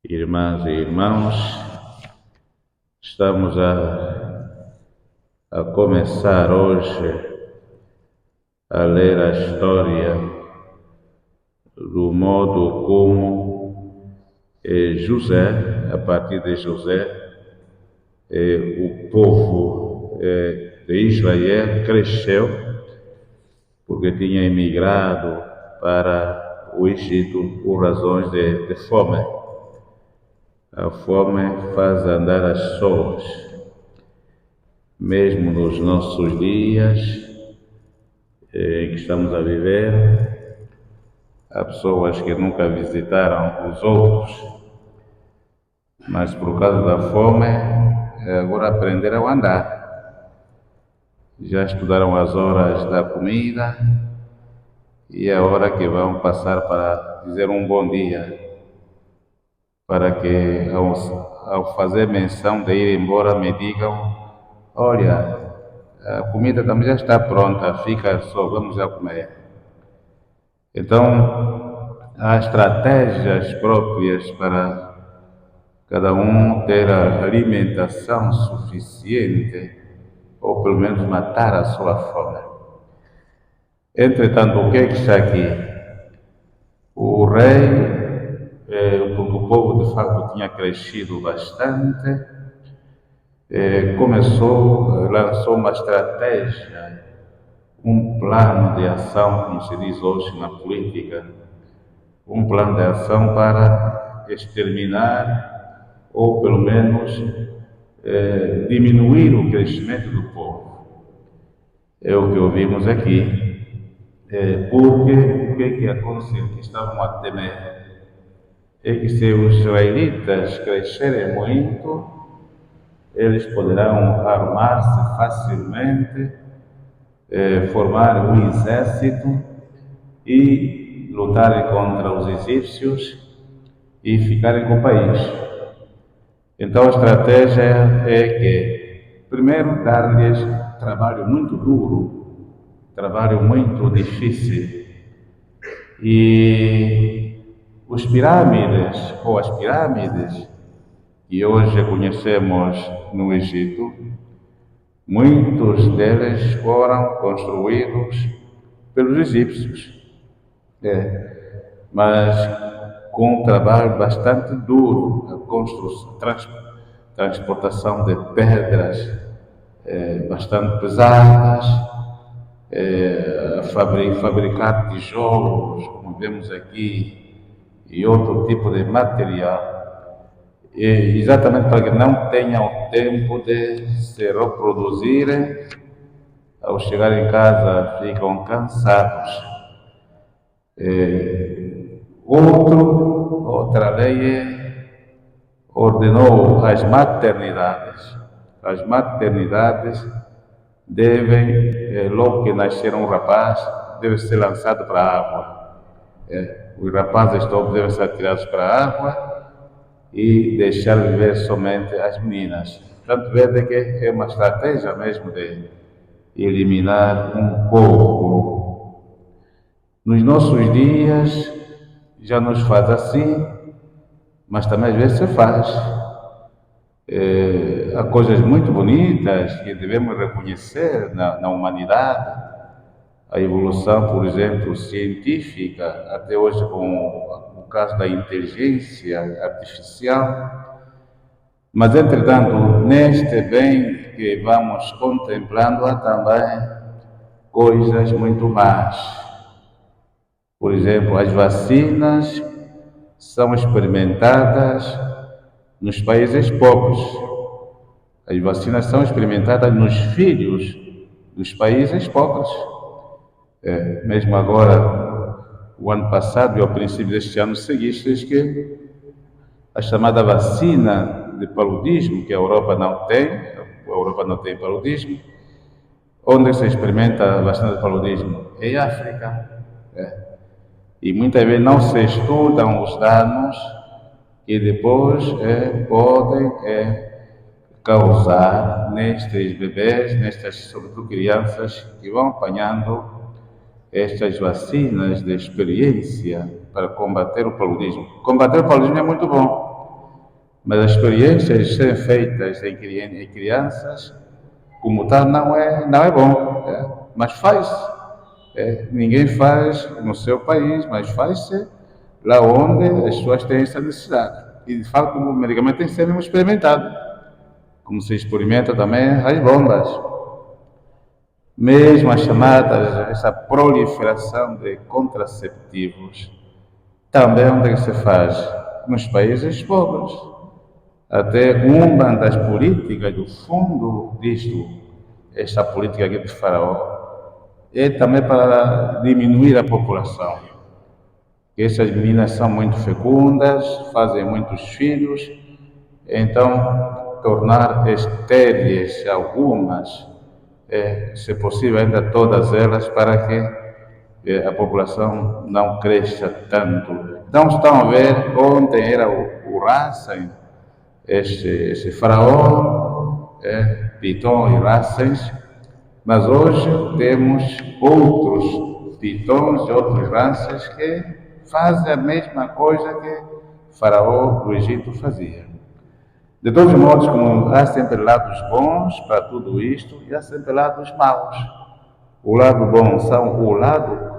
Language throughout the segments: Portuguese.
Irmãs e irmãos, estamos a começar hoje a ler a história do modo como José, a partir de José, o povo de Israel cresceu, porque tinha emigrado para o Egito por razões de fome. A fome faz andar as pessoas. Mesmo nos nossos dias em que estamos a viver, há pessoas que nunca visitaram os outros, mas por causa da fome, agora aprenderam a andar. Já estudaram as horas da comida e é a hora que vão passar para dizer um bom dia, para que ao fazer menção de ir embora me digam: olha, a comida também já está pronta, fica só, vamos já comer. Então, há estratégias próprias para cada um ter a alimentação suficiente, ou pelo menos matar a sua fome. Entretanto, o que é que está aqui? O rei, porque o povo de facto tinha crescido bastante, lançou uma estratégia, um plano de ação, como se diz hoje na política, um plano de ação para exterminar ou pelo menos diminuir o crescimento do povo. É o que ouvimos aqui, porque o que é que aconteceu? Que estavam a temer é que se os israelitas crescerem muito, eles poderão armar-se facilmente, formar um exército e lutarem contra os egípcios e ficarem com o país. Então a estratégia é que, primeiro, dar-lhes trabalho muito duro, trabalho muito difícil. E os pirâmides, ou as pirâmides, que hoje conhecemos no Egito, muitos deles foram construídos pelos egípcios, mas com um trabalho bastante duro, a construção, transportação de pedras bastante pesadas, fabricar tijolos, como vemos aqui, e outro tipo de material, exatamente para que não tenham tempo de se reproduzirem. Ao chegar em casa ficam cansados. Outra lei ordenou as maternidades. As maternidades devem, logo que nascer um rapaz, deve ser lançado para a água. Os rapazes todos devem ser tirados para a água e deixar viver somente as meninas. Portanto, vede que é uma estratégia mesmo de eliminar um povo. Nos nossos dias já nos faz assim, mas também às vezes se faz. Há coisas muito bonitas que devemos reconhecer na humanidade. A evolução, por exemplo, científica, até hoje com o caso da inteligência artificial. Mas, entretanto, neste bem que vamos contemplando, há também coisas muito más. Por exemplo, as vacinas são experimentadas nos países pobres. As vacinas são experimentadas nos filhos dos países pobres. Mesmo agora, o ano passado e ao princípio deste ano, seguistes que a chamada vacina de paludismo, que a Europa não tem paludismo. Onde se experimenta a vacina de paludismo? Em África. E muitas vezes não se estudam os danos que depois podem causar nestes bebês, sobretudo crianças, que vão apanhando estas vacinas de experiência para combater o paludismo. Combater o paludismo é muito bom, Mas as experiências serem feitas em crianças, como tal, não é bom. Mas faz. Ninguém faz no seu país, mas faz-se lá onde as pessoas têm essa necessidade. E, de fato, o medicamento tem que ser mesmo experimentado, como se experimenta também as bombas. Mesmo as chamadas, essa proliferação de contraceptivos, também onde é que se faz? Nos países pobres. Até uma das políticas do fundo disto, esta política aqui de Faraó, é também para diminuir a população. Essas meninas são muito fecundas, fazem muitos filhos, então tornar estéreis algumas, se possível ainda todas elas, para que a população não cresça tanto. Então estão a ver, ontem era o Rassen, este faraó, Piton e Rassens, mas hoje temos outros Pitons e outros Rassens que fazem a mesma coisa que o faraó do Egito fazia. De todos os modos, como há sempre lados bons para tudo isto, e há sempre lados maus. O lado bom são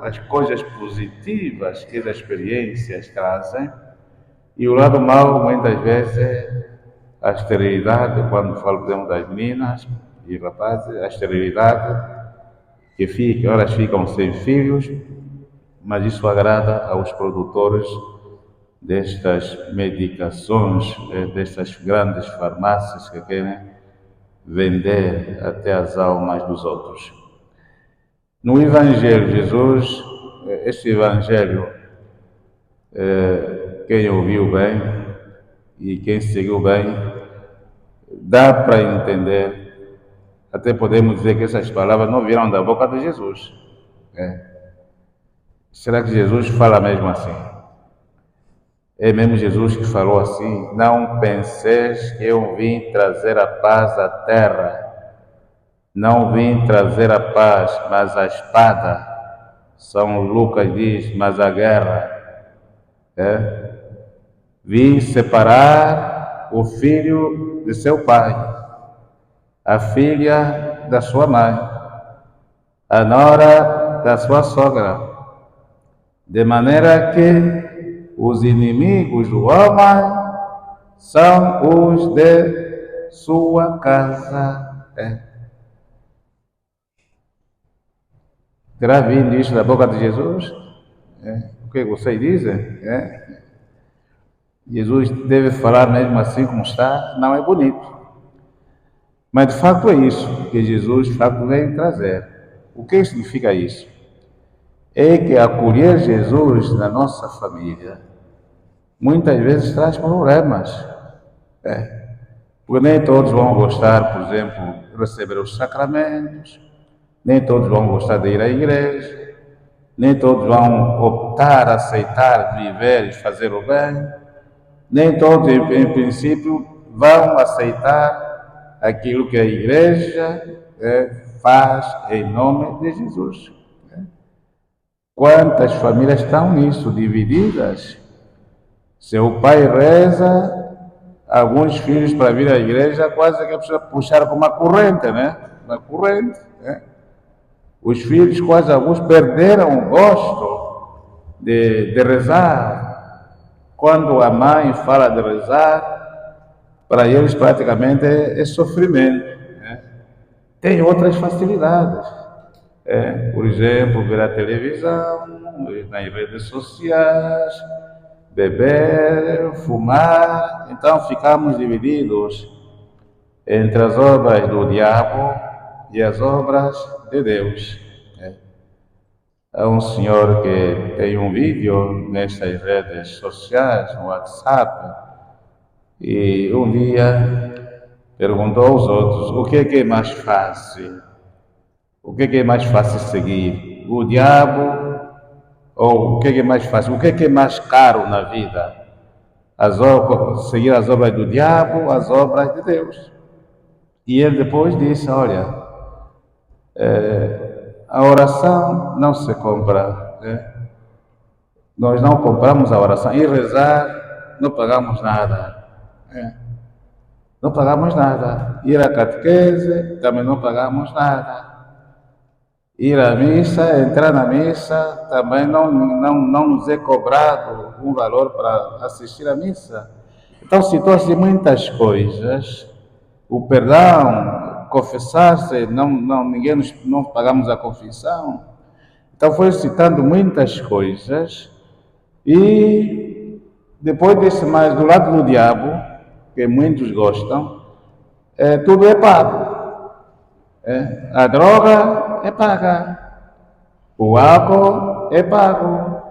as coisas positivas que as experiências trazem, e o lado mau, muitas vezes, é a esterilidade, quando falamos das meninas e rapazes, a esterilidade, elas ficam sem filhos, mas isso agrada aos produtores destas medicações, destas grandes farmácias que querem vender até as almas dos outros. No Evangelho, Jesus, este Evangelho, quem ouviu bem e quem seguiu bem, dá para entender, até podemos dizer que essas palavras não vieram da boca de Jesus. Será que Jesus fala mesmo assim? É mesmo Jesus que falou assim: não penseis que eu vim trazer a paz à terra. Não vim trazer a paz, mas a espada. São Lucas diz, mas a guerra. Vim separar o filho de seu pai, a filha da sua mãe, a nora da sua sogra, de maneira que os inimigos do homem são os de sua casa. Terá vindo isso da boca de Jesus? O que vocês dizem? Jesus deve falar mesmo assim como está? Não é bonito. Mas de fato é isso que Jesus de fato vem trazer. O que significa isso? É que acolher Jesus na nossa família muitas vezes traz problemas. Porque nem todos vão gostar, por exemplo, de receber os sacramentos, nem todos vão gostar de ir à igreja, nem todos vão optar, aceitar, viver e fazer o bem, nem todos, em princípio, vão aceitar aquilo que a igreja faz em nome de Jesus. Quantas famílias estão nisso, divididas? Se o pai reza, alguns filhos para vir à igreja quase que precisa puxar com uma corrente, né? Uma corrente. Os filhos, quase alguns, perderam o gosto de rezar. Quando a mãe fala de rezar, para eles praticamente é sofrimento. Tem outras facilidades. Por exemplo, ver a televisão, nas redes sociais, beber, fumar. Então ficamos divididos entre as obras do diabo e as obras de Deus. Há um senhor que tem um vídeo nestas redes sociais, no WhatsApp, e um dia perguntou aos outros: o que é mais fácil? O que é mais fácil seguir? O diabo ou o que é mais fácil? O que é mais caro na vida? Seguir as obras do diabo ou as obras de Deus? E ele depois disse: olha, a oração não se compra. Nós não compramos a oração. E rezar, não pagamos nada. Não pagamos nada. Ir à catequese, também não pagamos nada. Ir à missa, entrar na missa, também não nos é cobrado um valor para assistir à missa. Então, citou-se muitas coisas. O perdão, confessar-se, não pagamos a confissão. Então, foi citando muitas coisas. E depois desse mais, do lado do diabo, que muitos gostam, tudo é pago. A droga é paga, o álcool é pago,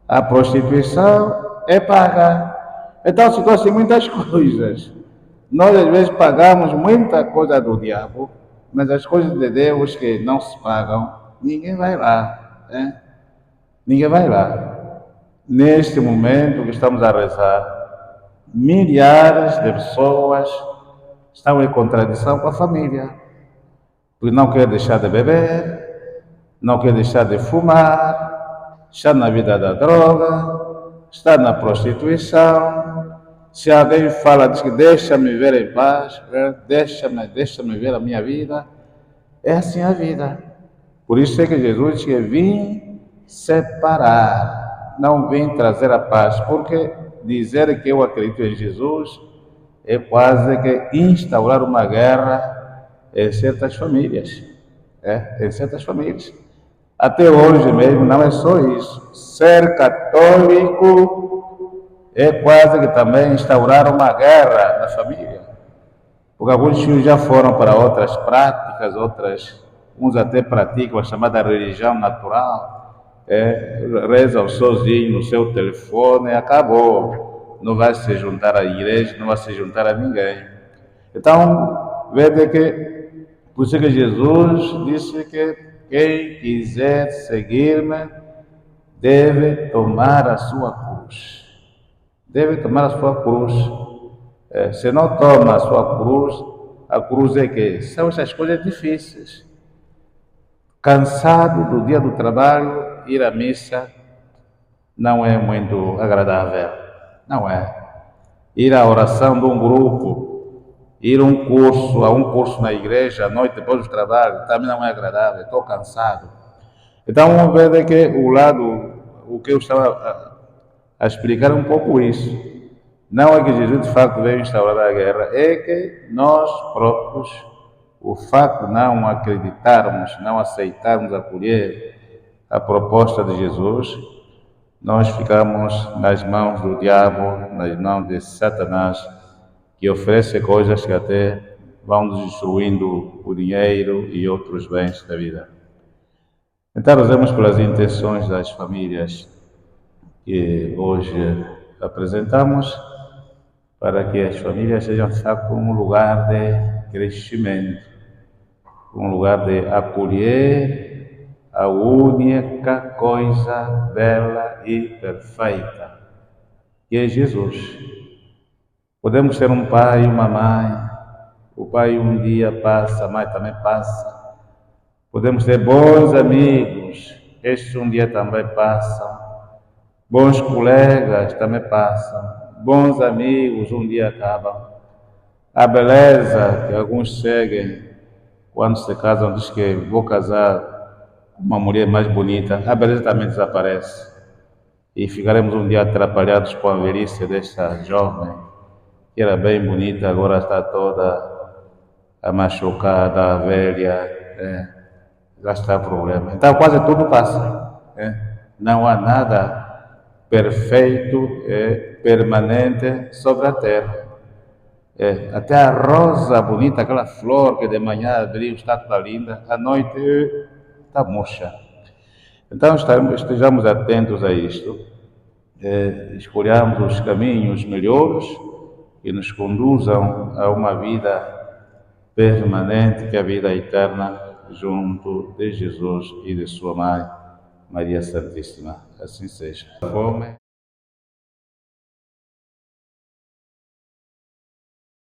a prostituição é paga. Então se fossem muitas coisas. Nós às vezes pagamos muita coisa do diabo, mas as coisas de Deus que não se pagam, ninguém vai lá. Ninguém vai lá. Neste momento que estamos a rezar, milhares de pessoas estão em contradição com a família. Porque não quer deixar de beber, não quer deixar de fumar, está na vida da droga, está na prostituição. Se alguém fala, diz que deixa-me ver em paz, deixa-me ver a minha vida, é assim a vida. Por isso é que Jesus disse que vim separar, não vim trazer a paz, porque dizer que eu acredito em Jesus é quase que instaurar uma guerra em certas famílias. Em certas famílias. Até hoje mesmo não é só isso. Ser católico é quase que também instaurar uma guerra na família. Porque alguns filhos já foram para outras práticas, uns até praticam a chamada religião natural, rezam sozinho no seu telefone, acabou. Não vai se juntar à igreja, não vai se juntar a ninguém. Então, veja que por isso que Jesus disse que quem quiser seguir-me deve tomar a sua cruz. Deve tomar a sua cruz. Se não toma a cruz é que são essas coisas difíceis. Cansado do dia do trabalho, ir à missa não é muito agradável. Não é. Ir à oração de um grupo, ir a um curso na igreja, à noite depois do trabalho, também não é agradável, estou cansado. Então vamos ver que o que eu estava a explicar um pouco isso. Não é que Jesus de facto veio instaurar a guerra, é que nós próprios, o facto de não acreditarmos, não aceitarmos acolher a proposta de Jesus, nós ficamos nas mãos do diabo, nas mãos de Satanás, que oferece coisas que até vão nos destruindo o dinheiro e outros bens da vida. Então, rezamos pelas intenções das famílias que hoje apresentamos, para que as famílias sejam, de facto, um lugar de crescimento, um lugar de acolher a única coisa bela e perfeita, que é Jesus. Podemos ser um pai e uma mãe. O pai um dia passa, a mãe também passa. Podemos ter bons amigos, estes um dia também passam. Bons colegas também passam. Bons amigos um dia acabam. A beleza que alguns seguem quando se casam, diz que vou casar com uma mulher mais bonita, a beleza também desaparece. E ficaremos um dia atrapalhados com a velhice desta jovem, que era bem bonita, agora está toda machucada, velha, já está problema. Então quase tudo passa. Não há nada perfeito e permanente sobre a terra. Até a rosa bonita, aquela flor que de manhã abriu, está toda linda, à noite está murcha. Então estejamos atentos a isto, escolhamos os caminhos melhores que nos conduzam a uma vida permanente, que é a vida eterna, junto de Jesus e de sua mãe, Maria Santíssima. Assim seja. Fome.